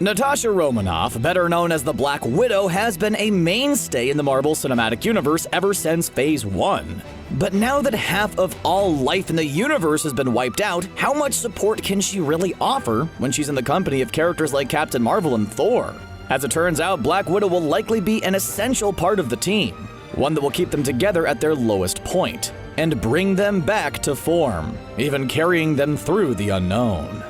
Natasha Romanoff, better known as the Black Widow, has been a mainstay in the Marvel Cinematic Universe ever since Phase 1. But now that half of all life in the universe has been wiped out, how much support can she really offer when she's in the company of characters like Captain Marvel and Thor? As it turns out, Black Widow will likely be an essential part of the team, one that will keep them together at their lowest point, and bring them back to form, even carrying them through the unknown.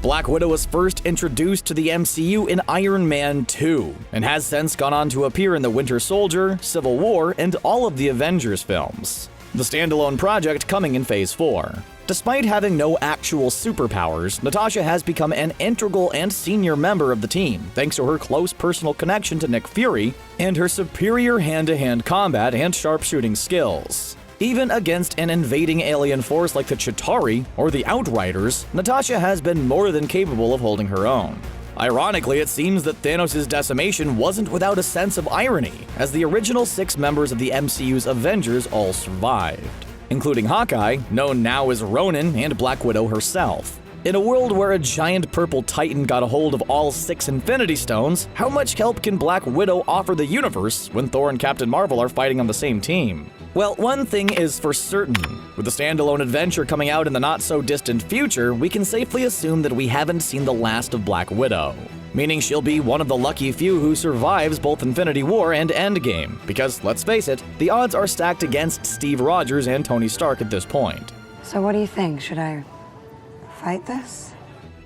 Black Widow was first introduced to the MCU in Iron Man 2, and has since gone on to appear in The Winter Soldier, Civil War, and all of the Avengers films, the standalone project coming in Phase 4. Despite having no actual superpowers, Natasha has become an integral and senior member of the team thanks to her close personal connection to Nick Fury and her superior hand-to-hand combat and sharpshooting skills. Even against an invading alien force like the Chitauri or the Outriders, Natasha has been more than capable of holding her own. Ironically, it seems that Thanos' decimation wasn't without a sense of irony, as the original 6 members of the MCU's Avengers all survived, including Hawkeye, known now as Ronin, and Black Widow herself. In a world where a giant purple titan got a hold of all 6 Infinity Stones, how much help can Black Widow offer the universe when Thor and Captain Marvel are fighting on the same team? Well, one thing is for certain. With the standalone adventure coming out in the not-so-distant future, we can safely assume that we haven't seen the last of Black Widow, meaning she'll be one of the lucky few who survives both Infinity War and Endgame, because, let's face it, the odds are stacked against Steve Rogers and Tony Stark at this point. So what do you think? Should I fight this?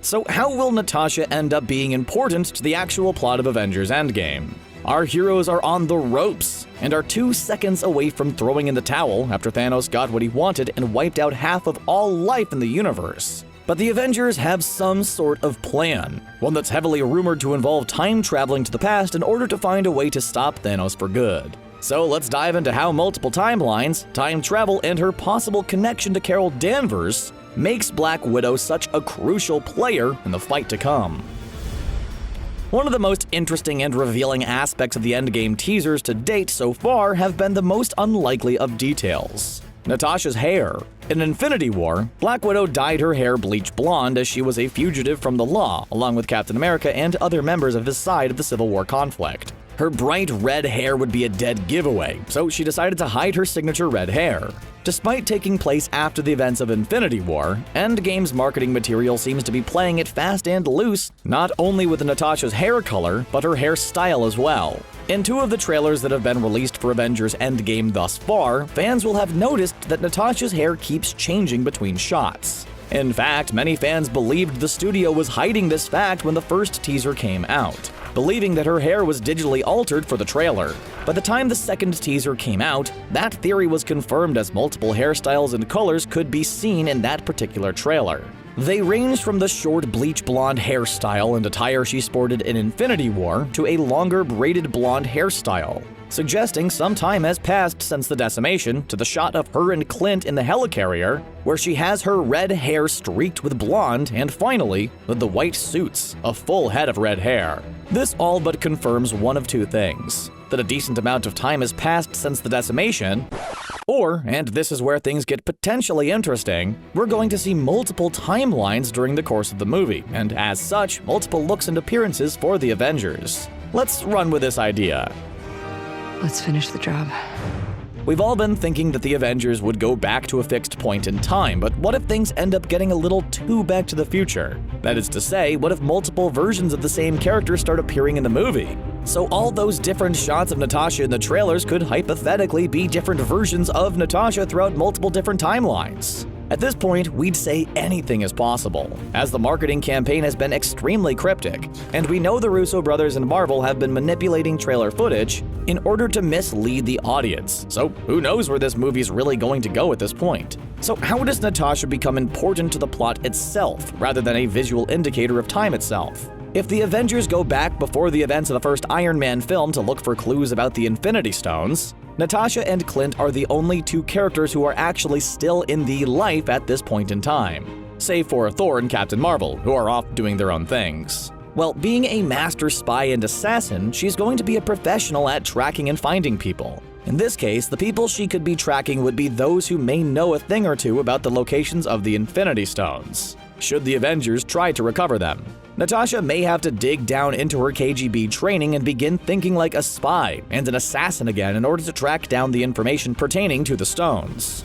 So how will Natasha end up being important to the actual plot of Avengers Endgame? Our heroes are on the ropes, and are 2 seconds away from throwing in the towel after Thanos got what he wanted and wiped out half of all life in the universe. But the Avengers have some sort of plan, one that's heavily rumored to involve time traveling to the past in order to find a way to stop Thanos for good. So let's dive into how multiple timelines, time travel, and her possible connection to Carol Danvers makes Black Widow such a crucial player in the fight to come. One of the most interesting and revealing aspects of the Endgame teasers to date so far have been the most unlikely of details: Natasha's hair. In Infinity War, Black Widow dyed her hair bleach blonde as she was a fugitive from the law, along with Captain America and other members of his side of the Civil War conflict. Her bright red hair would be a dead giveaway, so she decided to hide her signature red hair. Despite taking place after the events of Infinity War, Endgame's marketing material seems to be playing it fast and loose, not only with Natasha's hair color, but her hairstyle as well. In 2 of the trailers that have been released for Avengers Endgame thus far, fans will have noticed that Natasha's hair keeps changing between shots. In fact, many fans believed the studio was hiding this fact when the first teaser came out, believing that her hair was digitally altered for the trailer. By the time the second teaser came out, that theory was confirmed as multiple hairstyles and colors could be seen in that particular trailer. They ranged from the short bleach blonde hairstyle and attire she sported in Infinity War to a longer braided blonde hairstyle, suggesting some time has passed since the decimation, to the shot of her and Clint in the helicarrier, where she has her red hair streaked with blonde, and finally, with the white suits, a full head of red hair. This all but confirms one of 2 things: that a decent amount of time has passed since the decimation, or, and this is where things get potentially interesting, we're going to see multiple timelines during the course of the movie, and as such, multiple looks and appearances for the Avengers. Let's run with this idea. Let's finish the job. We've all been thinking that the Avengers would go back to a fixed point in time, but what if things end up getting a little too back to the future? That is to say, what if multiple versions of the same character start appearing in the movie? So all those different shots of Natasha in the trailers could hypothetically be different versions of Natasha throughout multiple different timelines. At this point, we'd say anything is possible, as the marketing campaign has been extremely cryptic, and we know the Russo brothers and Marvel have been manipulating trailer footage in order to mislead the audience, so who knows where this movie's really going to go at this point. So how does Natasha become important to the plot itself, rather than a visual indicator of time itself? If the Avengers go back before the events of the first Iron Man film to look for clues about the Infinity Stones, Natasha and Clint are the only 2 characters who are actually still in the life at this point in time, save for Thor and Captain Marvel, who are off doing their own things. Well, being a master spy and assassin, she's going to be a professional at tracking and finding people. In this case, the people she could be tracking would be those who may know a thing or two about the locations of the Infinity Stones. should the Avengers try to recover them. Natasha may have to dig down into her KGB training and begin thinking like a spy and an assassin again in order to track down the information pertaining to the stones.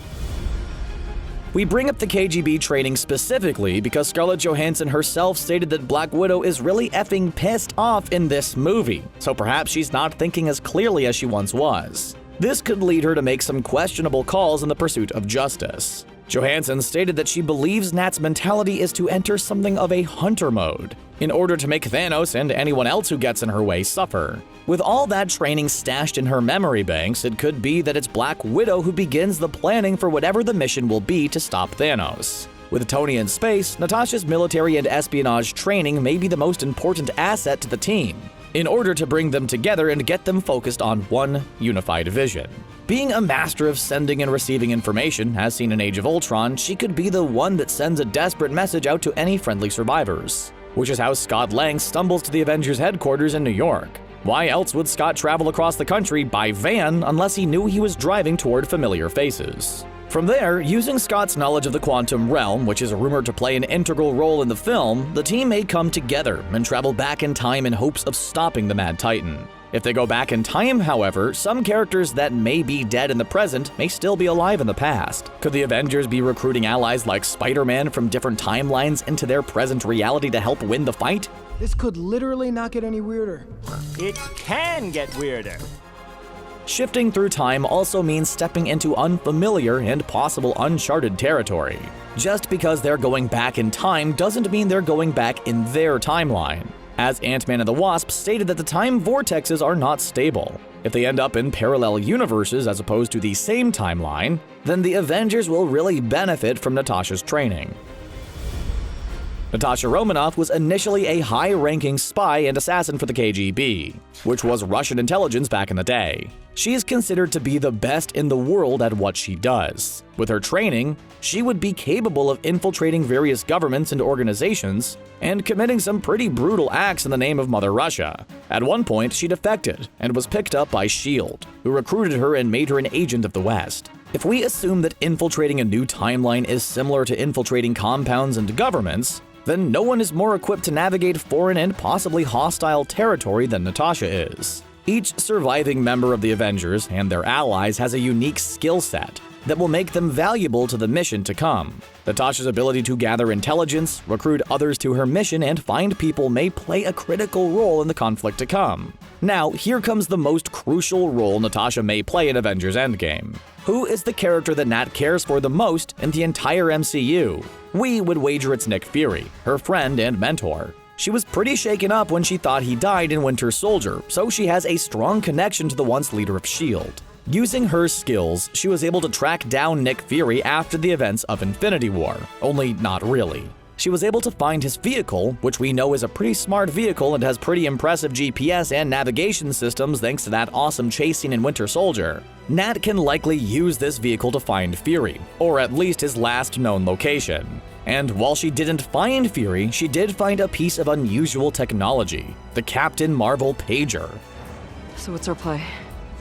We bring up the KGB training specifically because Scarlett Johansson herself stated that Black Widow is really effing pissed off in this movie, so perhaps she's not thinking as clearly as she once was. This could lead her to make some questionable calls in the pursuit of justice. Johansson stated that she believes Nat's mentality is to enter something of a hunter mode, in order to make Thanos and anyone else who gets in her way suffer. With all that training stashed in her memory banks, it could be that it's Black Widow who begins the planning for whatever the mission will be to stop Thanos. With Tony in space, Natasha's military and espionage training may be the most important asset to the team, in order to bring them together and get them focused on one unified vision. Being a master of sending and receiving information, as seen in Age of Ultron, she could be the one that sends a desperate message out to any friendly survivors, which is how Scott Lang stumbles to the Avengers headquarters in New York. Why else would Scott travel across the country by van unless he knew he was driving toward familiar faces? From there, using Scott's knowledge of the quantum realm, which is rumored to play an integral role in the film, the team may come together and travel back in time in hopes of stopping the Mad Titan. If they go back in time, however, some characters that may be dead in the present may still be alive in the past. Could the Avengers be recruiting allies like Spider-Man from different timelines into their present reality to help win the fight? This could literally not get any weirder. It can get weirder. Shifting through time also means stepping into unfamiliar and possible uncharted territory. Just because they're going back in time doesn't mean they're going back in their timeline, as Ant-Man and the Wasp stated that the time vortexes are not stable. If they end up in parallel universes as opposed to the same timeline, then the Avengers will really benefit from Natasha's training. Natasha Romanoff was initially a high-ranking spy and assassin for the KGB, which was Russian intelligence back in the day. She is considered to be the best in the world at what she does. With her training, she would be capable of infiltrating various governments and organizations and committing some pretty brutal acts in the name of Mother Russia. At one point, she defected and was picked up by S.H.I.E.L.D., who recruited her and made her an agent of the West. If we assume that infiltrating a new timeline is similar to infiltrating compounds and governments, then no one is more equipped to navigate foreign and possibly hostile territory than Natasha is. Each surviving member of the Avengers and their allies has a unique skill set that will make them valuable to the mission to come. Natasha's ability to gather intelligence, recruit others to her mission, and find people may play a critical role in the conflict to come. Now, here comes the most crucial role Natasha may play in Avengers Endgame. Who is the character that Nat cares for the most in the entire MCU? We would wager it's Nick Fury, her friend and mentor. She was pretty shaken up when she thought he died in Winter Soldier, so she has a strong connection to the once leader of S.H.I.E.L.D. Using her skills, she was able to track down Nick Fury after the events of Infinity War, only not really. She was able to find his vehicle, which we know is a pretty smart vehicle and has pretty impressive GPS and navigation systems thanks to that awesome chase scene in Winter Soldier. Nat can likely use this vehicle to find Fury, or at least his last known location. And while she didn't find Fury, she did find a piece of unusual technology, the Captain Marvel pager. So what's our play?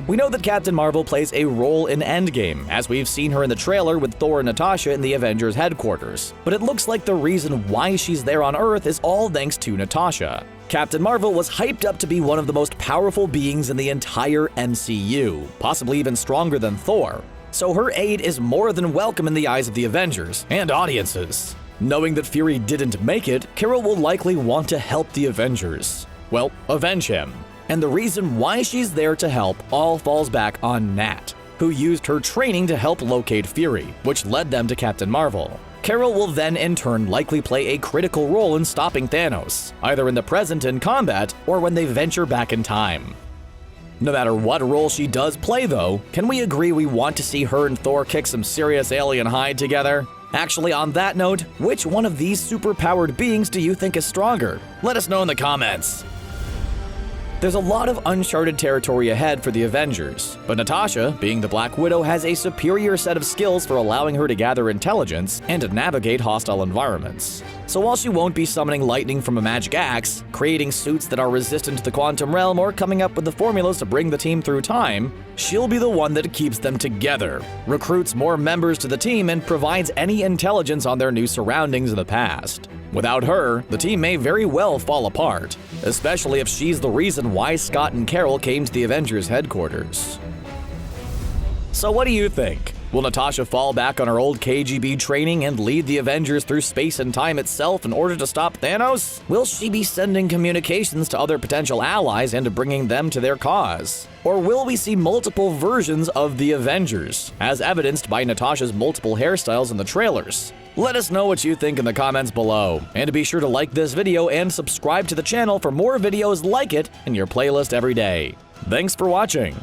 We know that Captain Marvel plays a role in Endgame, as we've seen her in the trailer with Thor and Natasha in the Avengers headquarters. But it looks like the reason why she's there on Earth is all thanks to Natasha. Captain Marvel was hyped up to be one of the most powerful beings in the entire MCU, possibly even stronger than Thor. So her aid is more than welcome in the eyes of the Avengers and audiences. Knowing that Fury didn't make it, Carol will likely want to help the Avengers. Well, avenge him. And the reason why she's there to help all falls back on Nat, who used her training to help locate Fury, which led them to Captain Marvel. Carol will then in turn likely play a critical role in stopping Thanos, either in the present in combat or when they venture back in time. No matter what role she does play though, can we agree we want to see her and Thor kick some serious alien hide together? Actually, on that note, which one of these superpowered beings do you think is stronger? Let us know in the comments. There's a lot of uncharted territory ahead for the Avengers, but Natasha, being the Black Widow, has a superior set of skills for allowing her to gather intelligence and to navigate hostile environments. So while she won't be summoning lightning from a magic axe, creating suits that are resistant to the quantum realm, or coming up with the formulas to bring the team through time, she'll be the one that keeps them together, recruits more members to the team, and provides any intelligence on their new surroundings in the past. Without her, the team may very well fall apart, especially if she's the reason why Scott and Carol came to the Avengers headquarters. So what do you think? Will Natasha fall back on her old KGB training and lead the Avengers through space and time itself in order to stop Thanos? Will she be sending communications to other potential allies and bringing them to their cause? Or will we see multiple versions of the Avengers, as evidenced by Natasha's multiple hairstyles in the trailers? Let us know what you think in the comments below, and be sure to like this video and subscribe to the channel for more videos like it in your playlist every day. Thanks for watching.